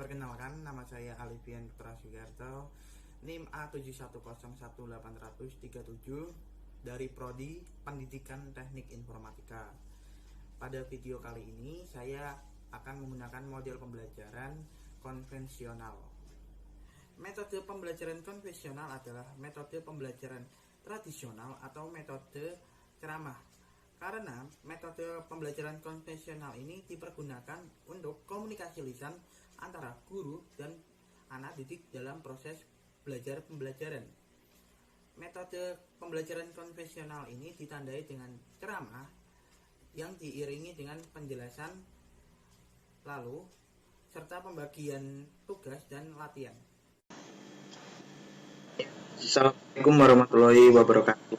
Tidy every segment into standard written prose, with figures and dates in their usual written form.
Perkenalkan, nama saya Alifian Putra Sugiarto, NIM A71018037 dari Prodi Pendidikan Teknik Informatika. Pada video kali ini, saya akan menggunakan model pembelajaran konvensional. Metode pembelajaran konvensional adalah metode pembelajaran tradisional atau metode ceramah. Karena metode pembelajaran konvensional ini dipergunakan untuk komunikasi lisan antara guru dan anak didik dalam proses belajar pembelajaran. Metode pembelajaran konvensional ini ditandai dengan ceramah yang diiringi dengan penjelasan lalu serta pembagian tugas dan latihan. Assalamualaikum warahmatullahi wabarakatuh.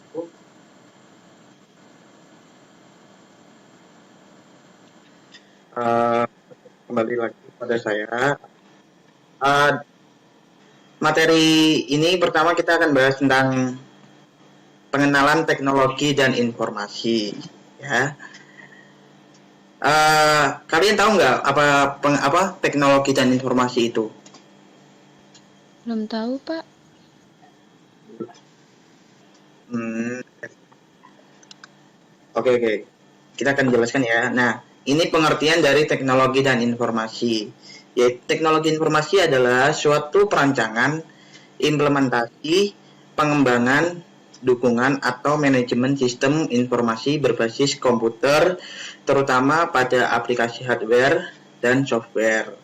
Kembali lagi pada saya. Materi ini pertama kita akan bahas tentang pengenalan teknologi dan informasi. Ya. Kalian tahu nggak apa teknologi dan informasi itu? Belum tahu, Pak. Oke. Kita akan jelaskan ya. Nah, ini pengertian dari teknologi dan informasi. Yaitu teknologi informasi adalah suatu perancangan, implementasi, pengembangan, dukungan atau manajemen sistem informasi berbasis komputer, terutama pada aplikasi hardware dan software.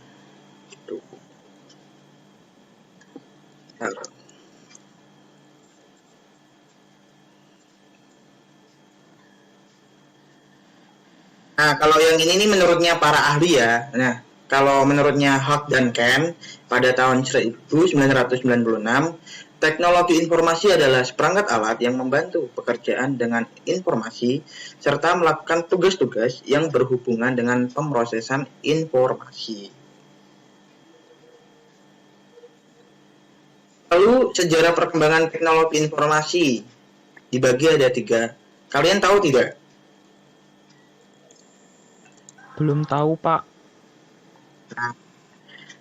Nah, kalau yang ini menurutnya para ahli ya. Nah, kalau menurutnya Hawk dan Ken pada tahun 1996, teknologi informasi adalah seperangkat alat yang membantu pekerjaan dengan informasi serta melakukan tugas-tugas yang berhubungan dengan pemrosesan informasi. Lalu sejarah perkembangan teknologi informasi dibagi ada 3. Kalian tahu tidak? Belum tahu, Pak. Nah,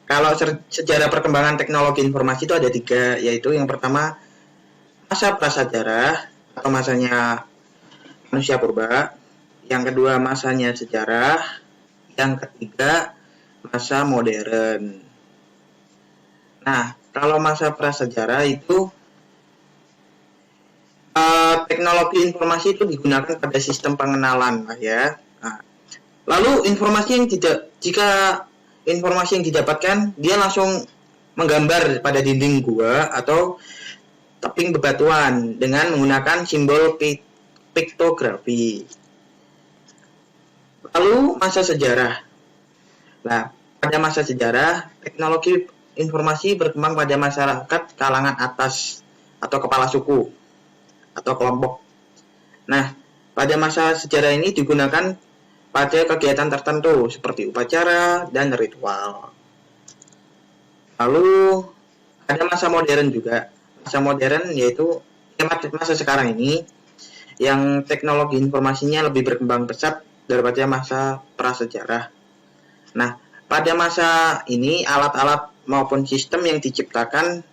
kalau sejarah perkembangan teknologi informasi itu ada 3, yaitu yang pertama masa prasejarah atau masanya manusia purba, yang kedua masanya sejarah, yang ketiga masa modern. Nah, kalau masa prasejarah itu teknologi informasi itu digunakan pada sistem pengenalan, ya. Nah, lalu jika informasi yang didapatkan dia langsung menggambar pada dinding gua atau tebing bebatuan dengan menggunakan simbol piktografi. Lalu masa sejarah. Nah, pada masa sejarah teknologi informasi berkembang pada masyarakat kalangan atas atau kepala suku atau kelompok. Nah, pada masa sejarah ini digunakan pada kegiatan tertentu seperti upacara dan ritual. Lalu ada masa modern juga. Masa modern yaitu masa sekarang ini yang teknologi informasinya lebih berkembang pesat daripada masa prasejarah. Nah, pada masa ini alat-alat maupun sistem yang diciptakan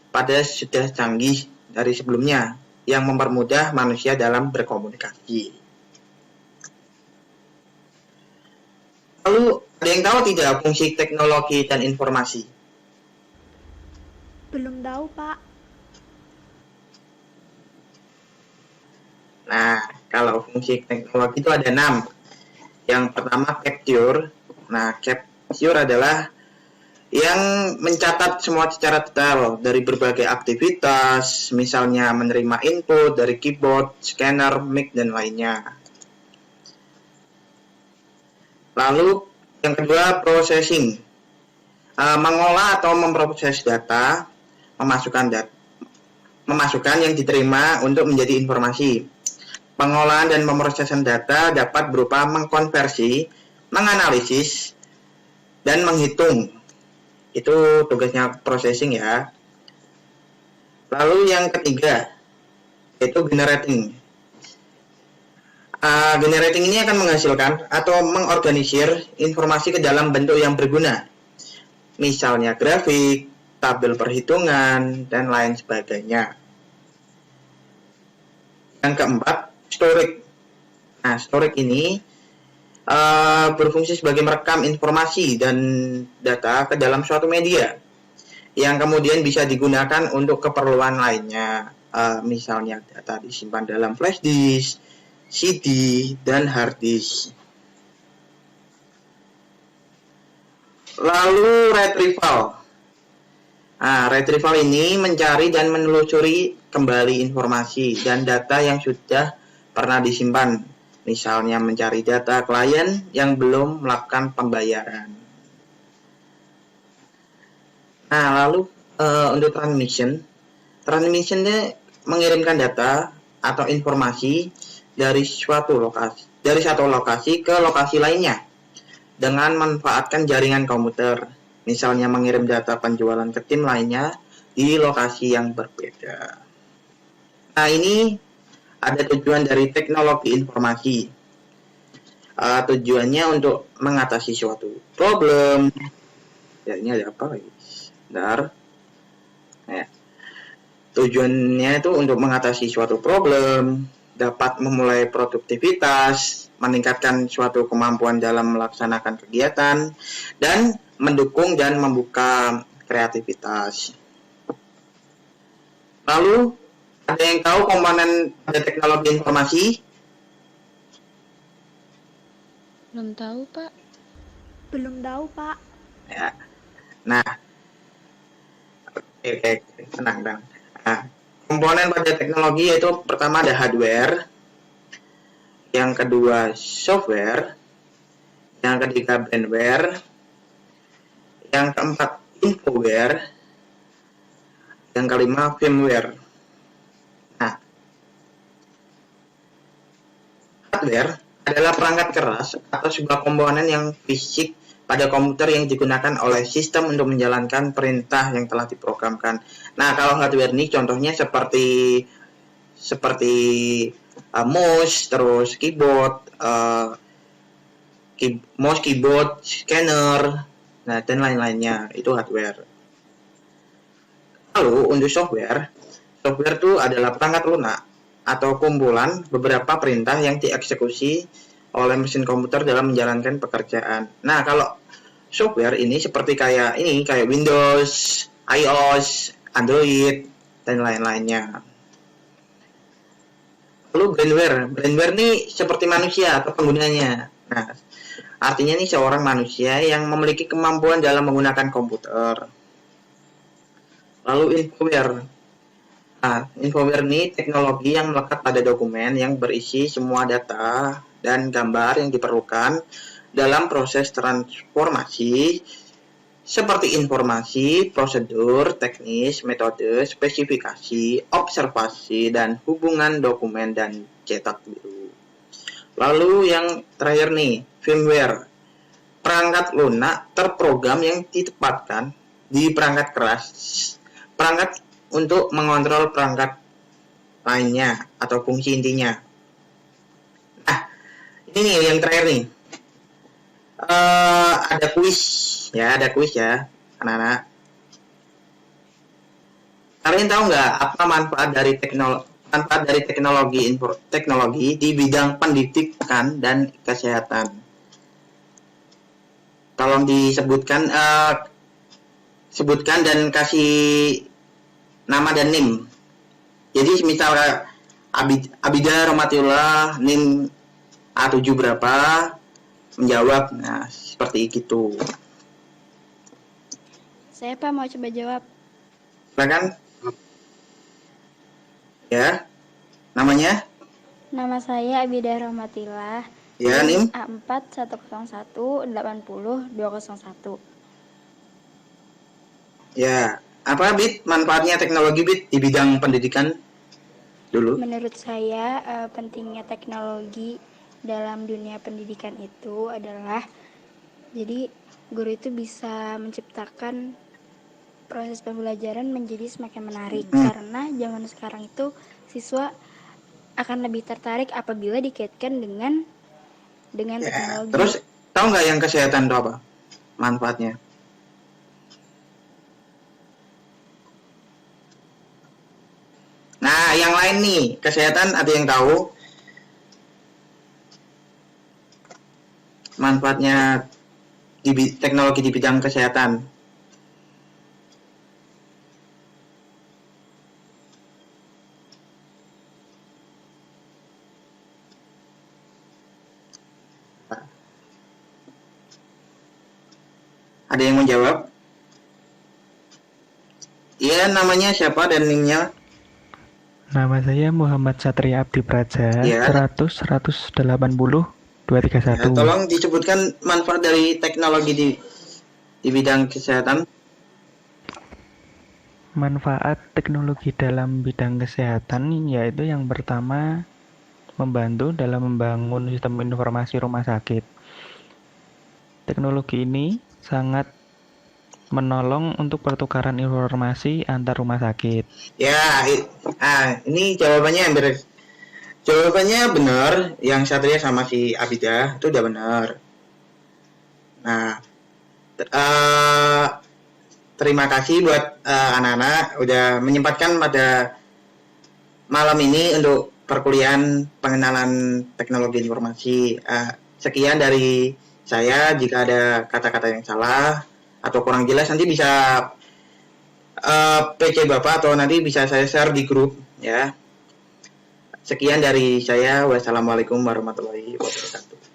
pada sudah canggih dari sebelumnya yang mempermudah manusia dalam berkomunikasi. Lalu, ada yang tahu tidak fungsi teknologi dan informasi? Belum tahu, Pak. Nah, kalau fungsi teknologi itu ada 6. Yang pertama, capture. Nah, capture adalah yang mencatat semua secara detail dari berbagai aktivitas, misalnya menerima input dari keyboard, scanner, mic, dan lainnya. Lalu yang kedua processing, mengolah atau memproses data, memasukkan yang diterima untuk menjadi informasi. Pengolahan dan pemrosesan data dapat berupa mengkonversi, menganalisis, dan menghitung. Itu tugasnya processing ya. Lalu yang ketiga yaitu generating. Generating ini akan menghasilkan atau mengorganisir informasi ke dalam bentuk yang berguna. misalnya grafik, tabel perhitungan, dan lain sebagainya. Yang keempat, storage. Nah, storage ini berfungsi sebagai merekam informasi dan data ke dalam suatu media yang kemudian bisa digunakan untuk keperluan lainnya. Misalnya data disimpan dalam flash disk, CD, dan hard disk. Lalu retrieval. Nah, retrieval ini mencari dan menelusuri kembali informasi dan data yang sudah pernah disimpan. Misalnya mencari data klien yang belum melakukan pembayaran. Nah, lalu untuk transmissionnya mengirimkan data atau informasi dari satu lokasi ke lokasi lainnya dengan memanfaatkan jaringan komputer. Misalnya mengirim data penjualan ke tim lainnya di lokasi yang berbeda. Nah, ini ada tujuan dari teknologi informasi. Tujuannya untuk mengatasi suatu problem. Ya, ini ada apa lagi? Bentar. Ya. Tujuannya itu untuk mengatasi suatu problem, dapat memulai produktivitas, meningkatkan suatu kemampuan dalam melaksanakan kegiatan, dan mendukung dan membuka kreativitas. Lalu, ada yang tahu komponen pada teknologi informasi? Belum tahu, Pak. Belum tahu, Pak. Ya. Nah, oke, tenang. Nah, komponen pada teknologi yaitu pertama ada hardware, yang kedua software, yang ketiga bandware, yang keempat infoware, yang kelima firmware. Nah, hardware adalah perangkat keras atau sebuah komponen yang fisik pada komputer yang digunakan oleh sistem untuk menjalankan perintah yang telah diprogramkan. Nah, kalau hardware ini contohnya seperti mouse, terus keyboard, mouse, keyboard, scanner, nah dan lain-lainnya, itu hardware. Lalu untuk software itu adalah perangkat lunak atau kumpulan beberapa perintah yang dieksekusi oleh mesin komputer dalam menjalankan pekerjaan. Nah, kalau software ini seperti kayak Windows, iOS, Android, dan lain-lainnya. Lalu brandware ini seperti manusia atau penggunanya. Nah, artinya ini seorang manusia yang memiliki kemampuan dalam menggunakan komputer. Lalu infoware. Nah, infoware ini teknologi yang melekat pada dokumen yang berisi semua data dan gambar yang diperlukan dalam proses transformasi seperti informasi, prosedur, teknis, metode, spesifikasi, observasi, dan hubungan dokumen dan cetak biru. Lalu yang terakhir nih, firmware. Perangkat lunak terprogram yang ditempatkan di perangkat keras. Perangkat untuk mengontrol perangkat lainnya atau fungsi intinya. Nah, ini nih yang terakhir nih. Ada kuis ya, anak-anak. Kalian tahu nggak apa manfaat dari teknologi di bidang pendidikan dan kesehatan? Tolong disebutkan, sebutkan dan kasih nama dan NIM. Jadi misal Abida Romatullah NIM A7 berapa, menjawab. Nah, seperti itu. Saya, Pak, mau coba jawab. Silakan. Ya. Namanya? Nama saya Abidah Rahmatillah. Ya, NIM A4 101 80 201. Ya. Apa, Bit? Manfaatnya teknologi, Bit, di bidang pendidikan dulu? Menurut saya pentingnya teknologi dalam dunia pendidikan itu adalah jadi guru itu bisa menciptakan proses pembelajaran menjadi semakin menarik karena zaman sekarang itu siswa akan lebih tertarik apabila dikaitkan dengan teknologi. Terus tahu nggak yang kesehatan itu apa manfaatnya? yang lain nih, kesehatan ada yang tahu manfaatnya teknologi di bidang kesehatan? Ada yang mau jawab? Iya, namanya siapa dan NIM-nya? Nama saya Muhammad Satria Abdi Praja, Ya. 180 231. Ya, tolong disebutkan manfaat dari teknologi di bidang kesehatan. Manfaat teknologi dalam bidang kesehatan yaitu yang pertama membantu dalam membangun sistem informasi rumah sakit. Teknologi ini sangat menolong untuk pertukaran informasi antar rumah sakit. Ya, ini jawabannya jawabannya benar. Yang Satria sama si Abida itu udah benar. Nah, terima kasih buat anak-anak udah menyempatkan pada malam ini untuk perkuliahan pengenalan teknologi informasi. Sekian dari saya. Jika ada kata-kata yang salah atau kurang jelas nanti bisa PC Bapak atau nanti bisa saya share di grup ya. Sekian dari saya. Wassalamualaikum warahmatullahi wabarakatuh.